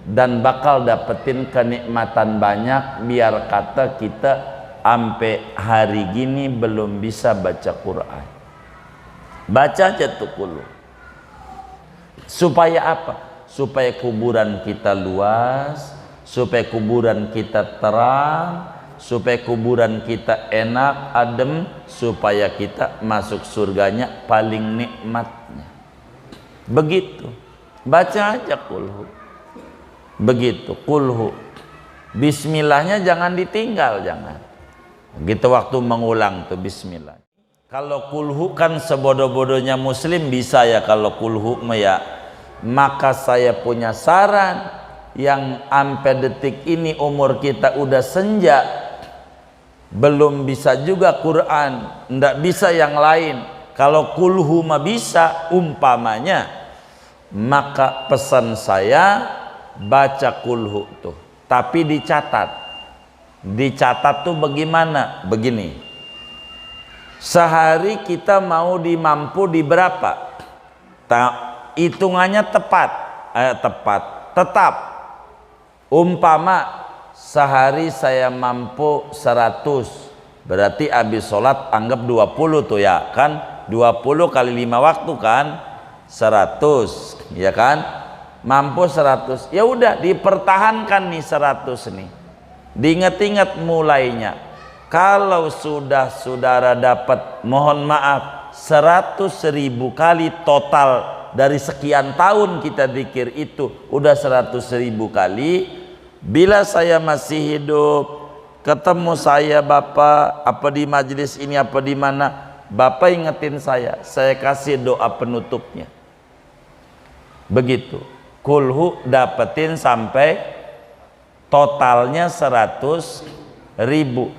dan bakal dapetin kenikmatan banyak. Biar kata kita sampai hari gini belum bisa baca Quran. Baca aja tuh Qul Hu. Supaya apa? Supaya kuburan kita luas, supaya kuburan kita terang, supaya kuburan kita enak, adem, supaya kita masuk surganya paling nikmatnya. Begitu. Baca aja Qul Hu. Begitu Qul Hu. Bismillahnya jangan ditinggal, jangan. Gitu waktu mengulang tuh bismillah. Kalau Qul Hu kan sebodoh-bodohnya muslim bisa ya kalau Qul Hu ya. Maka saya punya saran, yang sampai detik ini umur kita udah senja, belum bisa juga Quran, ndak bisa yang lain. Kalau Qul Hu mah bisa umpamanya, maka pesan saya baca Qul Hu tuh, tapi dicatat. Dicatat tuh bagaimana? Begini, sehari kita mau dimampu di berapa? Hitungannya tetap. Umpama sehari saya mampu 100, berarti habis sholat anggap 20 tuh ya kan, 20 kali 5 waktu kan 100 ya kan, mampu 100, ya udah dipertahankan nih 100 nih, diingat-ingat mulainya. Kalau sudah saudara dapat, mohon maaf, 100.000 kali total dari sekian tahun kita zikir itu, udah 100.000 kali. Bila saya masih hidup, ketemu saya Bapak, apa di majelis ini apa di mana, Bapak ingetin saya kasih doa penutupnya. Begitu. Qul Hu dapetin sampai totalnya 100.000.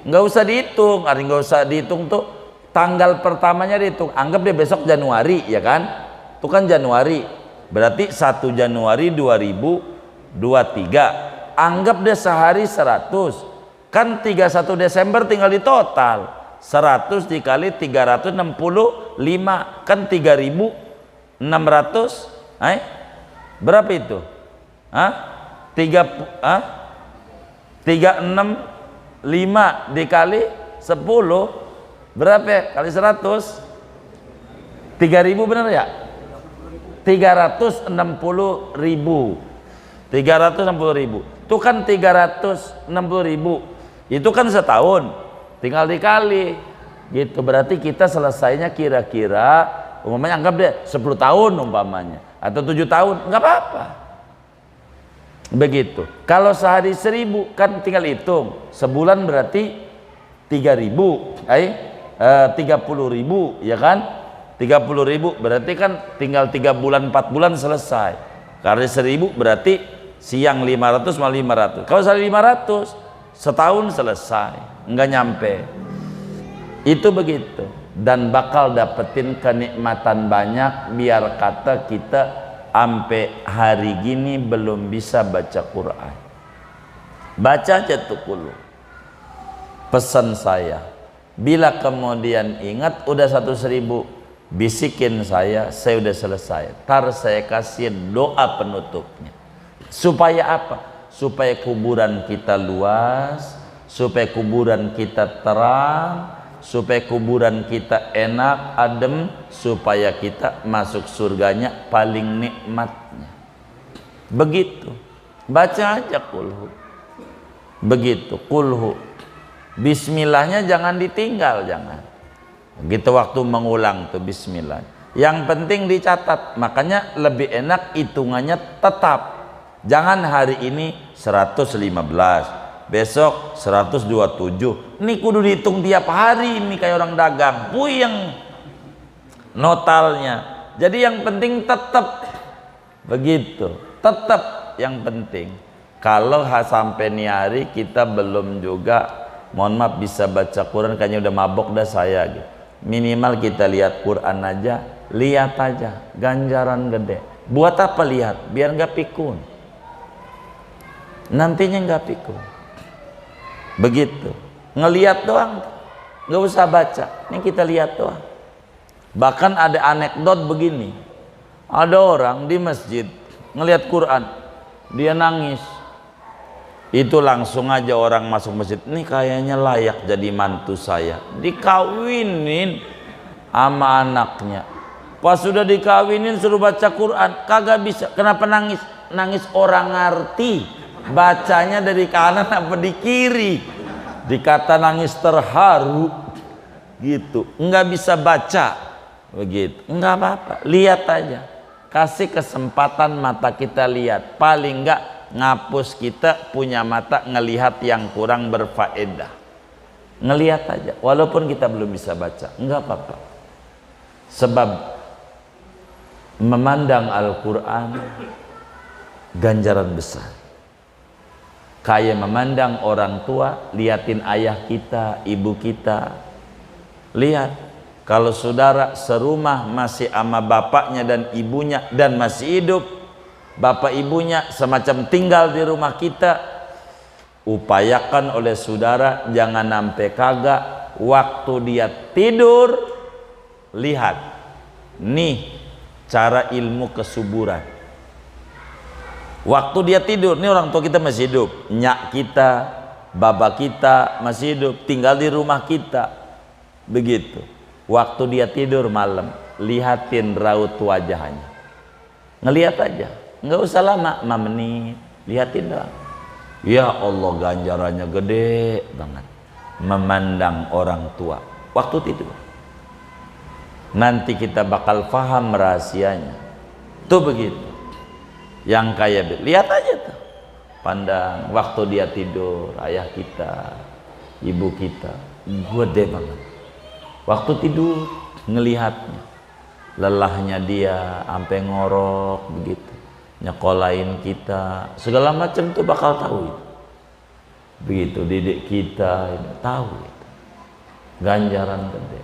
Nggak usah dihitung, nggak usah dihitung tuh tanggal pertamanya dihitung. Anggap dia besok Januari ya kan? Itu kan Januari, berarti 1 Januari 2023. Anggap dia sehari 100, kan 31 Desember tinggal di total 100 dikali 365, kan 3.600. Berapa itu? 365 dikali 10 berapa ya? Kali 100 3.000 benar ya? 360.000. Itu kan 360.000. Itu kan setahun. Tinggal dikali. Gitu. Berarti kita selesainya kira-kira umpamanya anggap dia 10 tahun umpamanya atau 7 tahun, enggak apa-apa. Begitu. Kalau sehari 1.000 kan tinggal hitung. Sebulan berarti 3.000, 30.000 ya kan? 30.000 berarti kan tinggal 3 bulan 4 bulan selesai. Kali 1.000 berarti siang 500 mal 500. Kalau sehari 500 setahun selesai, enggak nyampe. Itu begitu. Dan bakal dapetin kenikmatan banyak. Biar kata kita sampai hari gini belum bisa baca Quran. Baca aja tuh Qul Hu. Pesan saya, bila kemudian ingat udah 100.000, bisikin saya udah selesai. Tar saya kasih doa penutupnya. Supaya apa? Supaya kuburan kita luas, supaya kuburan kita terang, supaya kuburan kita enak, adem, supaya kita masuk surganya paling nikmatnya. Begitu. Baca aja Qul Hu. Begitu Qul Hu. Bismillahnya jangan ditinggal, jangan. Gitu waktu mengulang tuh bismillah. Yang penting dicatat. Makanya lebih enak hitungannya tetap. Jangan hari ini 115, besok 127. Ini kudu dihitung tiap hari ini kayak orang dagang. Puyeng notalnya. Jadi yang penting tetap begitu. Tetap yang penting. Kalau sampai nih hari kita belum juga, mohon maaf, bisa baca Quran, kayaknya udah mabok dah saya gitu. Minimal kita lihat Quran aja, lihat aja ganjaran gede. Buat apa lihat? Biar nggak pikun, nantinya nggak pikun. Begitu, ngelihat doang, nggak usah baca. Ini kita lihat doang. Bahkan ada anekdot begini, ada orang di masjid ngelihat Quran, dia nangis. Itu langsung aja orang masuk masjid, ini kayaknya layak jadi mantu saya, dikawinin sama anaknya. Pas sudah dikawinin suruh baca Quran, kagak bisa. Kenapa nangis? Nangis orang ngerti bacanya dari kanan apa di kiri. Dikata nangis terharu gitu, nggak bisa baca begitu. Nggak apa-apa, lihat aja, kasih kesempatan mata kita lihat, paling nggak ngapus kita punya mata ngelihat yang kurang berfaedah. Ngelihat aja walaupun kita belum bisa baca, nggak apa-apa. Sebab memandang Al-Quran ganjaran besar. Kayak memandang orang tua, liatin ayah kita, ibu kita. Lihat, kalau saudara serumah masih sama bapaknya dan ibunya dan masih hidup, bapak ibunya semacam tinggal di rumah kita, upayakan oleh saudara jangan sampai kagak waktu dia tidur. Lihat nih cara ilmu kesuburan. Waktu dia tidur, nih orang tua kita masih hidup, nyak kita, baba kita masih hidup, tinggal di rumah kita. Begitu. Waktu dia tidur malam, lihatin raut wajahnya. Ngelihat aja, nggak usah lama, 5 menit, lihatin doang. Ya Allah, ganjarannya gede banget. Memandang orang tua waktu tidur. Nanti kita bakal paham rahasianya. Tuh begitu. Yang kayak lihat aja tuh, pandang waktu dia tidur, ayah kita, ibu kita, gede banget. Waktu tidur ngelihatnya, lelahnya dia sampai ngorok begitu, nyekolahin kita, segala macam tuh bakal tahu itu. Begitu didik kita tahu itu. Ganjaran gede.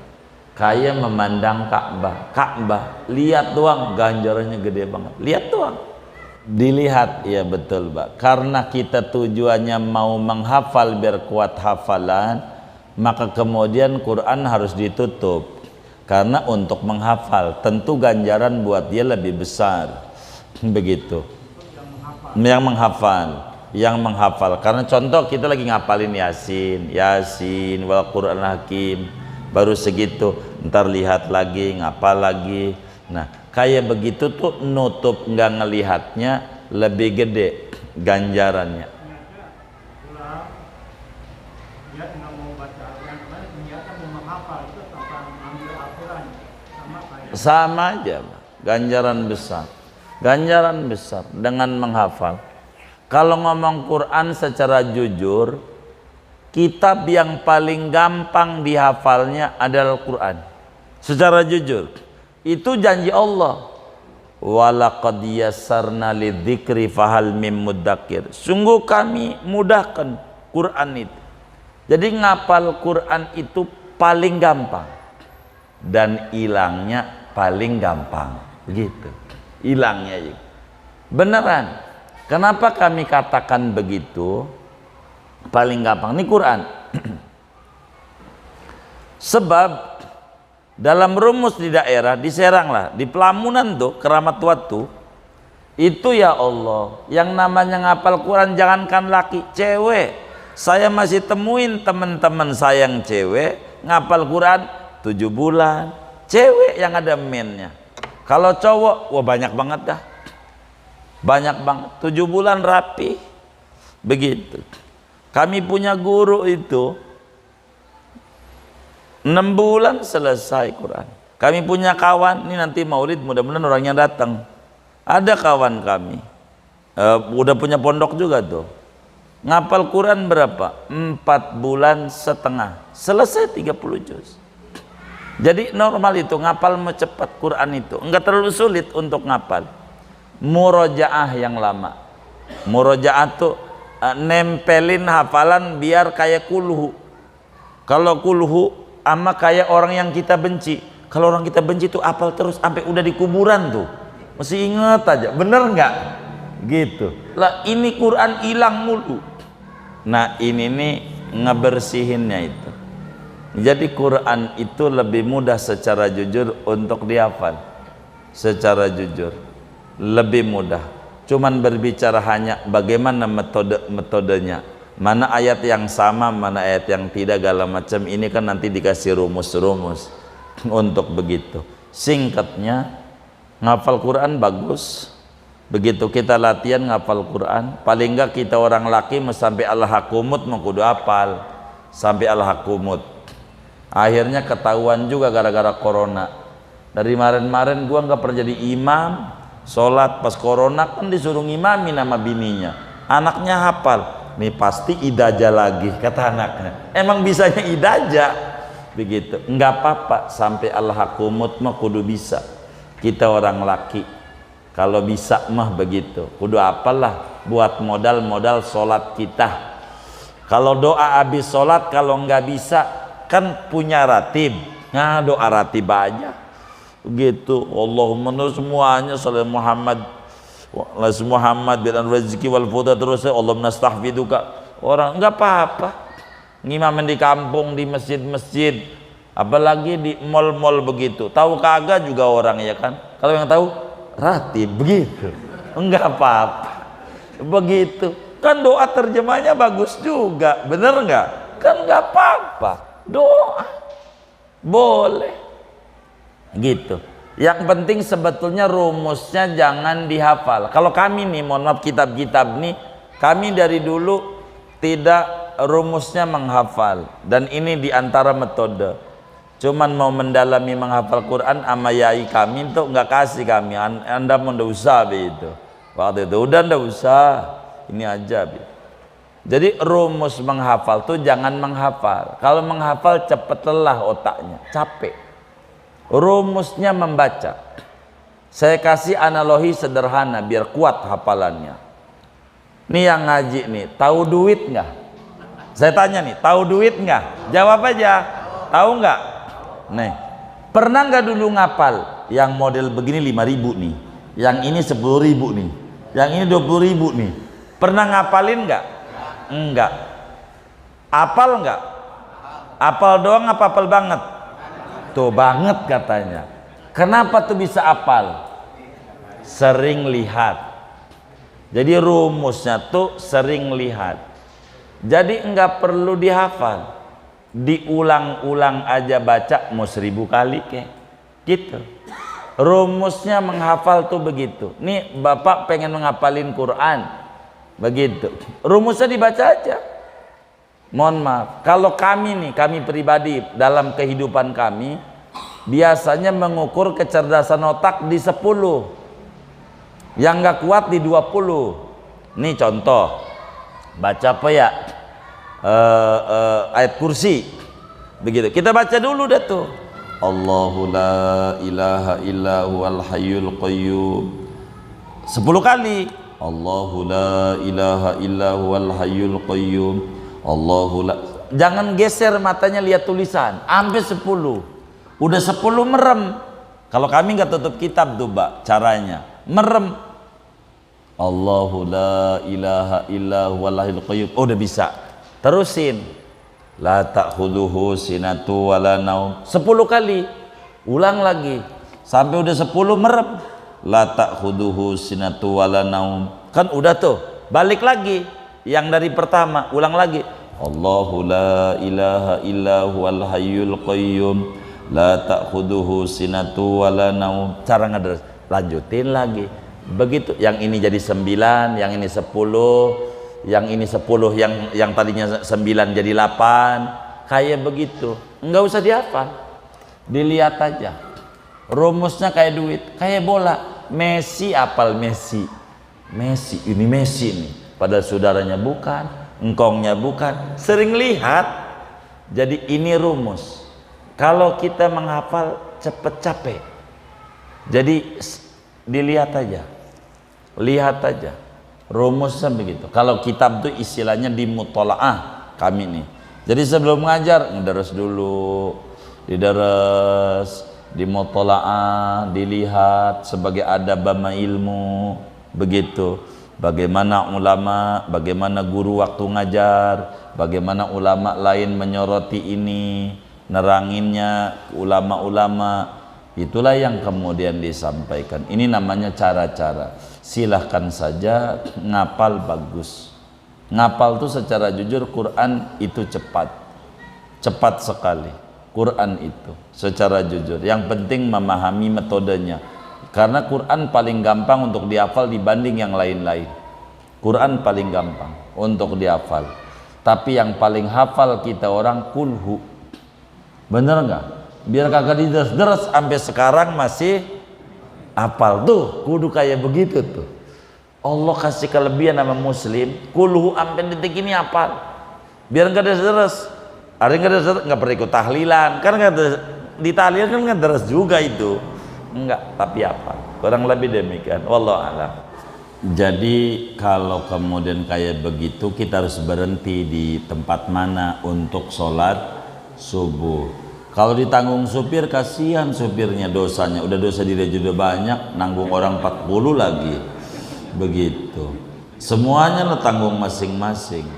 Kayak memandang Ka'bah. Ka'bah, lihat doang ganjarannya gede banget. Lihat doang. Dilihat, ya betul, Pak. Karena kita tujuannya mau menghafal biar kuat hafalan, maka kemudian Quran harus ditutup. Karena untuk menghafal, tentu ganjaran buat dia lebih besar. Begitu. Yang menghafal. Karena contoh kita lagi ngapalin Yasin, wal Quran Hakim. Baru segitu, ntar lihat lagi, ngapal lagi. Nah, kayak begitu tuh nutup nggak ngelihatnya lebih gede ganjarannya. Sama aja, ganjaran besar dengan menghafal. Kalau ngomong Quran secara jujur, kitab yang paling gampang dihafalnya adalah Al-Quran. Secara jujur, itu janji Allah. Walaqad yassarna lidzikri fahal mim mudzakir. Sungguh kami mudahkan Quran itu. Jadi ngapal Quran itu paling gampang dan hilangnya paling gampang. Begitu. Hilangnya juga. Beneran. Kenapa kami katakan begitu? Paling gampang ini Quran. Sebab dalam rumus di daerah, di Serang lah, di Pelamunan tuh, Keramat Watu, itu ya Allah, yang namanya ngapal Quran jangankan laki, cewek. Saya masih temuin teman-teman saya yang cewek ngapal Quran 7 bulan, cewek yang ada mennya. Kalau cowok, wah banyak banget dah. Banyak banget, 7 bulan rapi. Begitu. Kami punya guru itu 6 bulan selesai Quran. Kami punya kawan, ini nanti maulid mudah-mudahan orangnya datang. Ada kawan kami, udah punya pondok juga tuh. Ngapal Quran berapa? 4,5 bulan, selesai 30 juz. Jadi normal itu ngapal mau cepat Quran itu, enggak terlalu sulit untuk ngapal. Murojaah yang lama. Murojaah tuh nempelin hafalan biar kayak kulhu. Kalau kulhu ama kayak orang yang kita benci. Kalau orang kita benci tuh apal terus sampai udah di kuburan tuh. Masih inget aja, bener nggak? Gitu. Lah ini Quran hilang mulu. Nah ini nih ngebersihinnya itu. Jadi Quran itu lebih mudah secara jujur untuk dihafal. Secara jujur lebih mudah. cuman berbicara hanya bagaimana metodenya, mana ayat yang sama, mana ayat yang tidak, segala macam. Ini kan nanti dikasih rumus-rumus untuk begitu. Singkatnya, ngafal Quran bagus. Begitu kita latihan ngafal Quran, paling enggak kita orang laki sampai al-hakumut mengkudu apal, sampai al-hakumut. Akhirnya ketahuan juga gara-gara corona. Dari kemarin gua nggak pernah jadi imam, sholat pas corona kan disuruh ngimamin sama bininya. Anaknya hafal, nih pasti idaja lagi kata anaknya. Emang bisanya idaja, begitu. Nggak apa-apa sampai al-hakumut mah kudu bisa. Kita orang laki kalau bisa mah begitu, kudu apalah buat modal sholat kita. Kalau doa habis sholat, kalau nggak bisa kan punya ratib, nah doa ratib aja begitu. Allahumma semuanya salam Muhammad bilan rezeki wal fuda, terus Allahumma nastahfiduka. Orang nggak apa-apa ngimamin di kampung, di masjid-masjid, apalagi di mall-mall begitu. Tahu kagak juga orang ya kan, kalau yang tahu ratib begitu, enggak apa-apa begitu kan. Doa terjemahnya bagus juga, bener enggak? Kan enggak apa-apa, doa boleh gitu. Yang penting sebetulnya rumusnya jangan dihafal. Kalau kami nih, mohon maaf, kitab-kitab nih kami dari dulu tidak rumusnya menghafal, dan ini diantara metode. Cuman mau mendalami menghafal Quran sama yai kami itu nggak kasih kami. Anda mau ndak usah begitu. Waktu itu udah ndak usah, ini aja. Jadi rumus menghafal tuh jangan menghafal. Kalau menghafal cepet lelah otaknya, capek. Rumusnya membaca. Saya kasih analogi sederhana biar kuat hafalannya. Nih yang ngaji nih, tahu duit nggak? Saya tanya nih, tahu duit nggak? Jawab aja. Tahu nggak? Nih, pernah nggak dulu ngapal yang model begini 5.000 nih, yang ini 10.000 nih, yang ini 20.000 nih? Pernah ngapalin nggak? Enggak. Apal nggak? Apal doang apa apal banget? Tuh banget katanya. Kenapa tuh bisa apal? Sering lihat. Jadi rumusnya tuh sering lihat. Jadi enggak perlu dihafal, diulang-ulang aja baca mau 1000 kali kek gitu. Rumusnya menghafal tuh begitu. Nih bapak pengen menghafalin Quran begitu, rumusnya dibaca aja. Mohon maaf, kalau kami nih, kami pribadi dalam kehidupan kami biasanya mengukur kecerdasan otak di 10, yang nggak kuat di 20. Nih contoh, baca apa ya, ayat kursi begitu, kita baca dulu dah tuh, Allahu la ilaha illa huwal hayyul qayyum 10 kali. Allahu la ilaha illa huwal hayyul qayyum. Allahu la. Jangan geser matanya, lihat tulisan sampai 10. Udah 10 merem. Kalau kami nggak tutup kitab tuh Mbak, caranya merem. Allahu la ilaha illa huwal hayyul qayyum. Oh, udah bisa. Terusin. La ta'khudhuhu sinatu wala naum 10 kali. Ulang lagi sampai udah 10 merem. La ta'khudhuhu sinatu wala naum. Kan udah tuh. Balik lagi yang dari pertama, ulang lagi. Allahu la ilaha illa huwal hayyul qayyum. La ta'khudhuhu sinatu wala naum. Cara ngederes. Lanjutin lagi. Begitu. Yang ini jadi 9, yang ini 10, yang ini 10, yang tadinya 9 jadi 8. Kayak begitu. Enggak usah dihafal. Dilihat aja. Rumusnya kayak duit, kayak bola. Messi apal Messi. Messi, ini Messi nih. Padahal saudaranya bukan, engkongnya bukan. Sering lihat. Jadi ini rumus. Kalau kita menghafal cepet capek. Jadi dilihat aja. Lihat aja. Rumusnya begitu. Kalau kitab tuh istilahnya di mutolaah kami nih. Jadi sebelum ngajar ngederes dulu, dideres, di mutolaah, dilihat sebagai adab sama ilmu begitu. Bagaimana ulama, bagaimana guru waktu ngajar, bagaimana ulama lain menyoroti ini, neranginnya ulama-ulama. Itulah yang kemudian disampaikan. Ini namanya cara-cara. silahkan saja ngapal bagus. Ngapal tuh secara jujur Quran itu cepat sekali Quran itu secara jujur. Yang penting memahami metodenya, karena Quran paling gampang untuk dihafal dibanding yang lain-lain. Quran paling gampang untuk dihafal, tapi yang paling hafal kita orang kulhu. Bener nggak? Biar kagak dideres-deres sampai sekarang masih hafal tuh, kudu kayak begitu tuh. Allah kasih kelebihan sama muslim, kulhu sampai detik ini hafal. Biar nggak deres-deres. Ada nggak deres, nggak pernah ikut tahlilan, kan nggak di tahlilan kan nggak deres juga itu, nggak, tapi hafal. Kurang lebih demikian. Wallahu a'lam. Jadi kalau kemudian kayak begitu kita harus berhenti di tempat mana untuk sholat subuh. Kalau ditanggung supir, kasihan supirnya dosanya, udah dosa dia juga banyak, nanggung orang 40 lagi. Begitu. Semuanya lo tanggung masing-masing.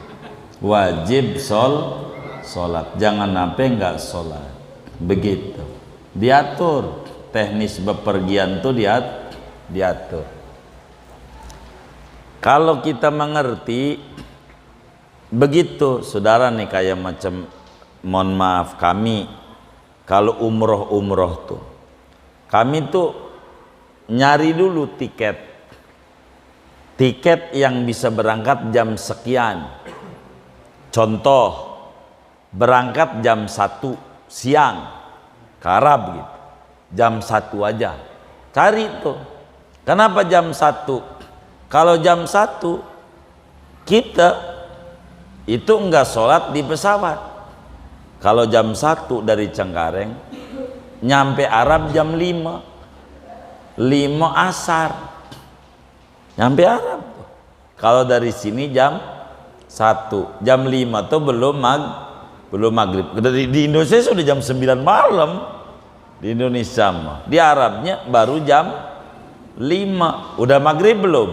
Wajib sholat, jangan sampai nggak sholat. Begitu. Diatur teknis bepergian tuh diatur. Kalau kita mengerti begitu, saudara nih kayak macam, mohon maaf, kami kalau umroh tuh, kami tuh nyari dulu tiket yang bisa berangkat jam sekian. Contoh, berangkat jam 1 siang ke Arab gitu, jam 1 aja cari tuh. Kenapa jam 1? Kalau jam 1 kita itu enggak sholat di pesawat. Kalau jam 1 dari Cengkareng nyampe Arab jam 5 asar nyampe Arab. Kalau dari sini jam 1, jam 5 tuh belum maghrib. Di Indonesia sudah jam 9 malam di Indonesia mah. Di Arabnya baru jam 5, udah maghrib belum?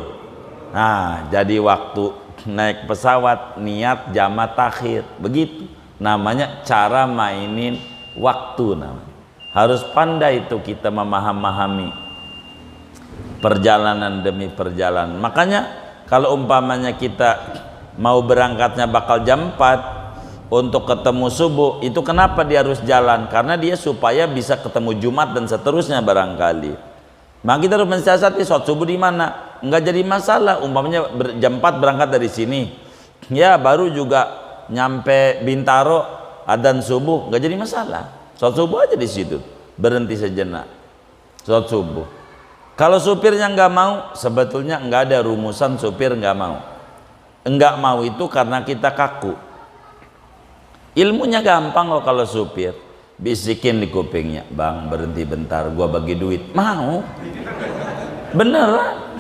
Nah, jadi waktu naik pesawat niat jamak takhir, begitu namanya cara mainin waktu namanya. Harus pandai itu kita memahami perjalanan demi perjalanan. Makanya kalau umpamanya kita mau berangkatnya bakal jam 4 untuk ketemu subuh, itu kenapa dia harus jalan? Karena dia supaya bisa ketemu Jumat dan seterusnya barangkali. Maka kita harus mensiasati sholat subuh di mana. Enggak jadi masalah. Umpamanya jam 4 berangkat dari sini, ya baru juga nyampe Bintaro adzan subuh, enggak jadi masalah. Sholat subuh aja di situ, berhenti sejenak, sholat subuh. Kalau supirnya nggak mau, sebetulnya nggak ada rumusan supir nggak mau. Nggak mau itu karena kita kaku. Ilmunya gampang kok kalau supir. Bisikin di kupingnya, bang berhenti bentar, gua bagi duit. Mau? Beneran?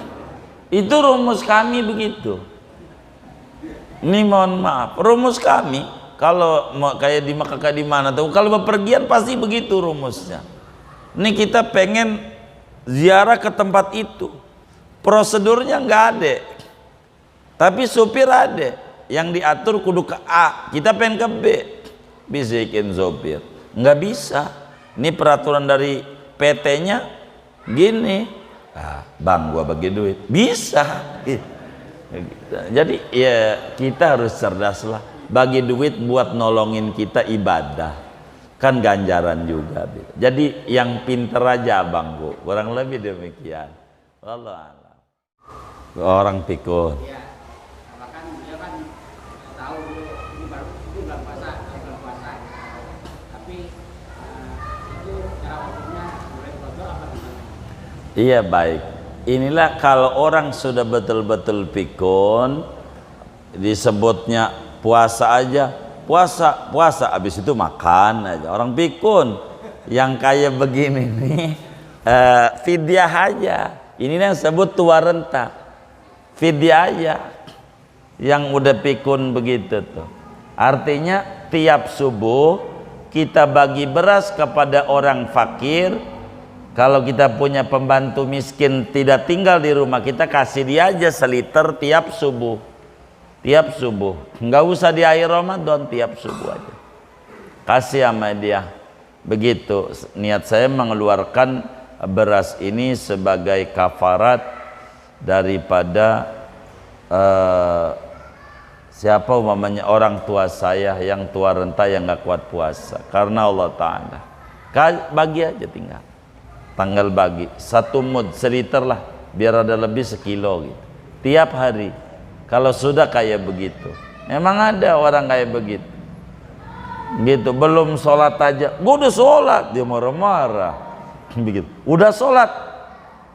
Itu rumus kami begitu. Ini mohon maaf, rumus kami. Kalau mau kayak di Mekah kayak di mana tuh, kalau bepergian pasti begitu rumusnya. Ini kita pengen ziarah ke tempat itu, prosedurnya nggak ada, tapi supir ada yang diatur kudu ke A, kita pengen ke B, bisikin supir, nggak bisa. Ini peraturan dari PT-nya gini, bang gua bagi duit, bisa. Jadi ya kita harus cerdas lah, bagi duit buat nolongin kita ibadah, kan ganjaran juga. Jadi yang pinter aja bang bu, kurang lebih demikian. Wallahu a'lam. Orang pikun. Iya baik. Inilah kalau orang sudah betul-betul pikun, disebutnya puasa aja, puasa habis itu makan aja. Orang pikun yang kayak begini nih fidyah aja. Ini yang sebut tua renta, fidyah aja. Yang udah pikun begitu tuh. Artinya tiap subuh kita bagi beras kepada orang fakir. Kalau kita punya pembantu miskin tidak tinggal di rumah, kita kasih dia aja seliter tiap subuh. Tiap subuh, nggak usah di akhir Ramadan, tiap subuh aja kasih sama dia. Begitu niat saya mengeluarkan beras ini sebagai kafarat daripada siapa umpamanya orang tua saya yang tua renta yang nggak kuat puasa, karena Allah Ta'ala bagi aja, tinggal bagi 1 mud, seliter lah, biar ada lebih sekilo gitu tiap hari. Kalau sudah kayak begitu, memang ada orang kayak begitu gitu, belum sholat aja, gua udah sholat, dia marah-marah begitu, udah sholat,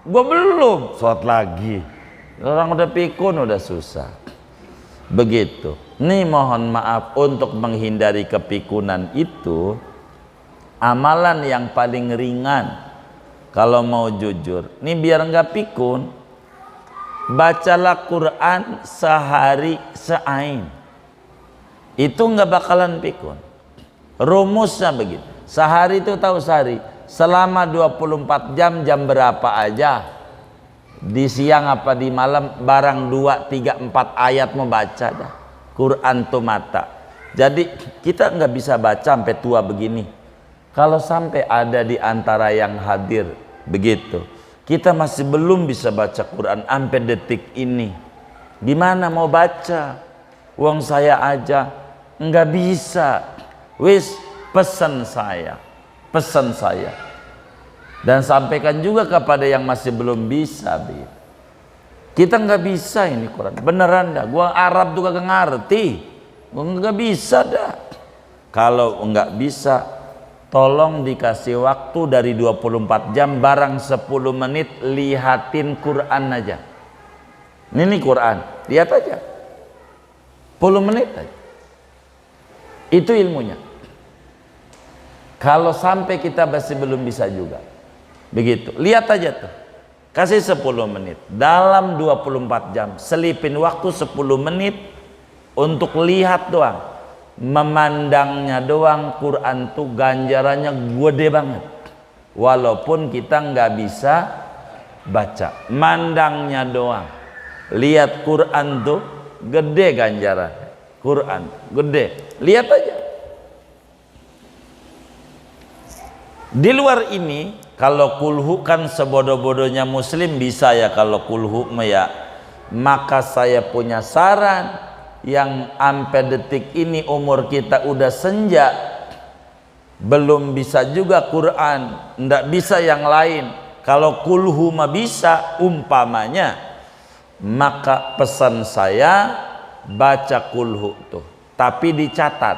gua belum sholat lagi, orang udah pikun, udah susah begitu. Nih mohon maaf, untuk menghindari kepikunan itu, amalan yang paling ringan kalau mau jujur nih biar nggak pikun, bacalah Quran sehari seain, itu nggak bakalan pikun. Rumusnya begitu, sehari itu tahu sehari selama 24 jam, jam berapa aja, di siang apa di malam, barang 2, 3, 4 ayat membaca dah. Quran tuh mata. Jadi kita nggak bisa baca sampai tua begini. Kalau sampai ada di antara yang hadir begitu, kita masih belum bisa baca Quran sampai detik ini, gimana mau baca? Uang saya aja nggak bisa. Wis, pesan saya, dan sampaikan juga kepada yang masih belum bisa. Kita nggak bisa ini Quran, beneran dah. Gua Arab juga gak ngerti, gua nggak bisa dah. Kalau nggak bisa, tolong dikasih waktu dari 24 jam, barang 10 menit lihatin Quran aja. Ini Quran, lihat aja 10 menit aja, itu ilmunya. Kalau sampai kita masih belum bisa juga begitu, lihat aja tuh, kasih 10 menit dalam 24 jam, selipin waktu 10 menit untuk lihat doang, memandangnya doang. Quran tuh ganjarannya gede banget, walaupun kita nggak bisa baca, mandangnya doang. Lihat Quran tuh gede ganjaran, Quran gede, lihat aja. Di luar ini, kalau kulhu kan sebodoh-bodohnya muslim bisa ya, kalau kulhu ya, maka saya punya saran, yang sampai detik ini umur kita udah senja, belum bisa juga Quran, ndak bisa yang lain. Kalau kulhu mah bisa umpamanya, maka pesan saya baca kulhu tuh, tapi dicatat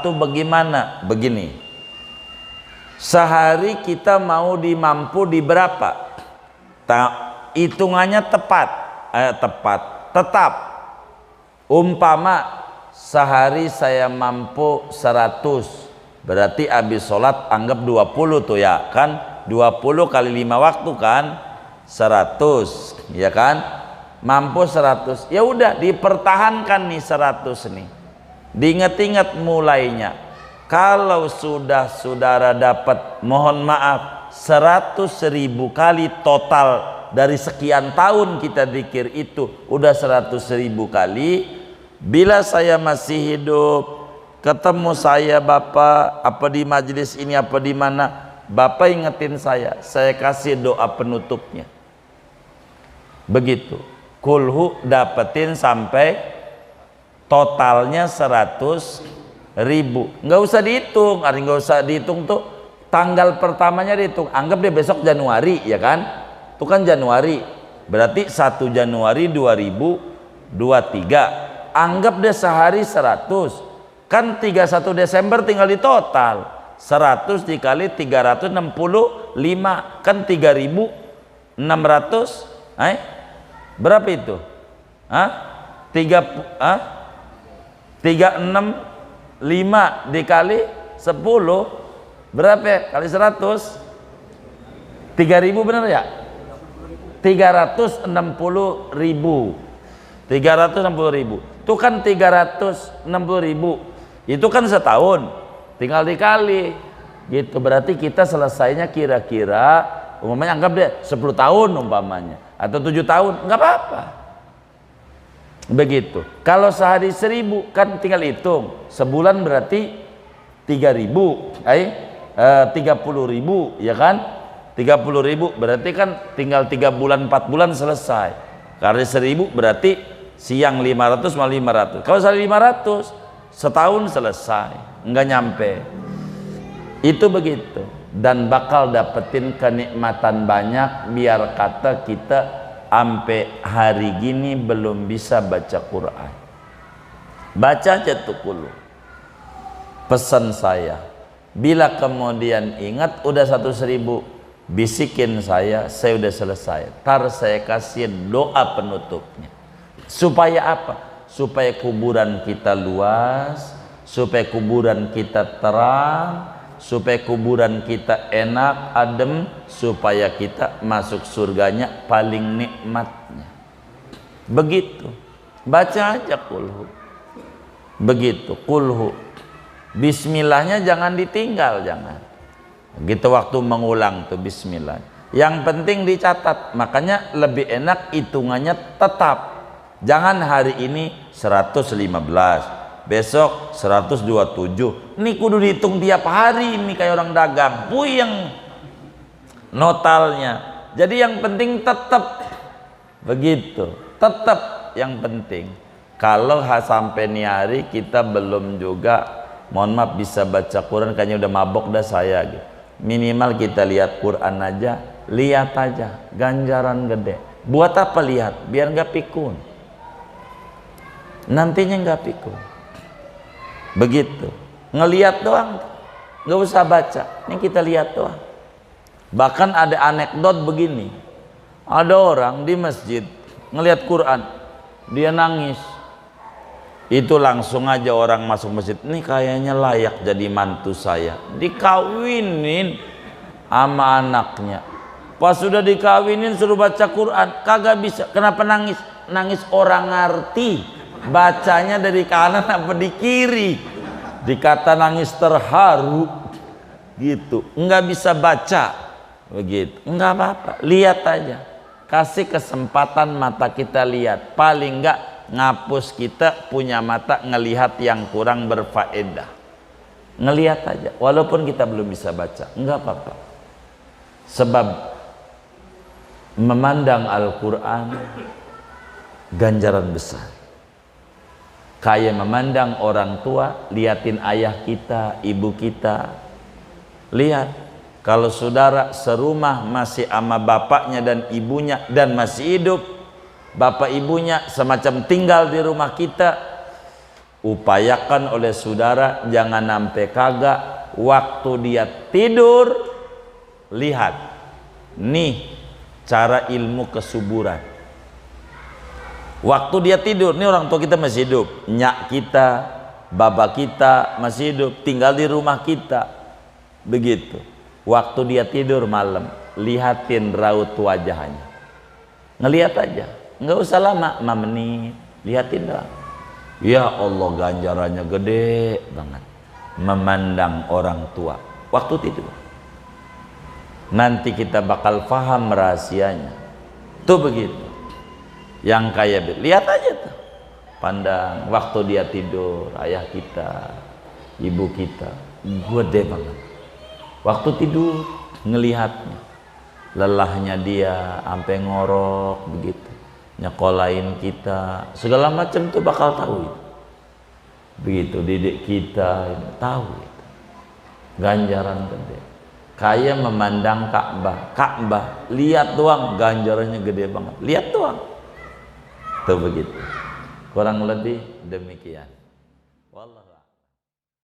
tuh bagaimana? Begini, sehari kita mau dimampu di berapa? Hitungannya tetap. Umpama sehari saya mampu 100, berarti habis sholat anggap 20 tuh ya kan, 20 kali 5 waktu kan 100 ya kan, mampu 100, ya udah dipertahankan nih 100 nih, diingat-ingat mulainya. Kalau sudah saudara dapat, mohon maaf, 100.000 kali total dari sekian tahun kita zikir itu, udah 100.000 kali. Bila saya masih hidup, ketemu saya Bapak, apa di majelis ini apa di mana, Bapak ingetin saya kasih doa penutupnya. Begitu. Kulhu dapetin sampai totalnya 100.000. Nggak usah dihitung, nggak usah dihitung tuh tanggal pertamanya dihitung, anggap deh besok Januari ya kan, itu kan Januari, berarti 1 Januari 2023, anggap deh sehari 100, kan 31 Desember tinggal di total 100 dikali 365, kan 3.600, berapa itu? 365 dikali 10 berapa ya? Kali 100 3.000 bener ya? 360.000 itu kan 360.000 itu kan setahun, tinggal dikali gitu, berarti kita selesainya kira-kira umpamanya anggap deh 10 tahun umpamanya, atau 7 tahun, nggak apa-apa. Begitu. Kalau sehari 1.000 kan tinggal hitung, sebulan berarti 3.000, 30.000 ya kan, 30.000 berarti kan tinggal 3 bulan 4 bulan selesai. Kali 1.000 berarti siang 500 mal 500. Kalau sekali 500 setahun selesai, enggak nyampe. Itu begitu. Dan bakal dapetin kenikmatan banyak. Biar kata kita sampai hari gini belum bisa baca Quran. Baca aja tuh Qul. Pesan saya, bila kemudian ingat udah 100.000, bisikin saya udah selesai. Tar saya kasih doa penutupnya. Supaya apa? Supaya kuburan kita luas, supaya kuburan kita terang, supaya kuburan kita enak, adem, supaya kita masuk surganya paling nikmatnya. Begitu. Baca aja kulhu. Begitu kulhu. Bismillahnya jangan ditinggal, jangan. Gitu waktu mengulang tuh bismillah. Yang penting dicatat. Makanya lebih enak hitungannya tetap. Jangan hari ini 115, besok 127. Ini kudu dihitung tiap hari ini kayak orang dagang. Puyeng notalnya. Jadi yang penting tetap begitu. Tetap yang penting. Kalau sampai nih hari kita belum juga, mohon maaf, bisa baca Quran, kayaknya udah mabok dah saya gitu. Minimal kita lihat Quran aja, lihat aja, ganjaran gede. Buat apa lihat? Biar nggak pikun. Nantinya nggak pikun. Begitu. Ngelihat doang, nggak usah baca. Ini kita lihat doang. Bahkan ada anekdot begini. Ada orang di masjid ngelihat Quran, dia nangis. Itu langsung aja orang masuk masjid, ini kayaknya layak jadi mantu saya. Dikawinin sama anaknya. Pas sudah dikawinin suruh baca Quran, kagak bisa. Kenapa nangis? Nangis orang ngerti. Bacanya dari kanan apa di kiri. Dikata nangis terharu gitu. Enggak bisa baca begitu. Enggak apa-apa, lihat aja. Kasih kesempatan mata kita lihat. Paling enggak ngapus kita punya mata ngelihat yang kurang berfaedah. Ngelihat aja walaupun kita belum bisa baca, enggak apa-apa. Sebab memandang Al-Quran ganjaran besar. Kayak memandang orang tua, liatin ayah kita, ibu kita. Lihat, kalau saudara serumah masih sama bapaknya dan ibunya dan masih hidup, bapak ibunya semacam tinggal di rumah kita, upayakan oleh saudara jangan sampai kagak waktu dia tidur. Lihat nih cara ilmu kesuburan. Waktu dia tidur, nih orang tua kita masih hidup, nyak kita, bapak kita masih hidup, tinggal di rumah kita. Begitu. Waktu dia tidur malam, lihatin raut wajahnya. Ngelihat aja. Nggak usah lama, 5 menit, lihatin doang. Ya Allah, ganjarannya gede banget. Memandang orang tua waktu tidur. Nanti kita bakal paham rahasianya. Tuh begitu. Yang kayak lihat aja tuh. Pandang waktu dia tidur, ayah kita, ibu kita, gede banget. Waktu tidur ngelihatnya. Lelahnya dia sampai ngorok begitu. Nyekolahin kita, segala macam tuh bakal tahu itu. Begitu didik kita tahu itu. Ganjaran gede. Kayak memandang Ka'bah. Ka'bah lihat doang ganjarannya gede banget. Lihat doang. Tuh begitu. Kurang lebih demikian. Wallahu a'lam.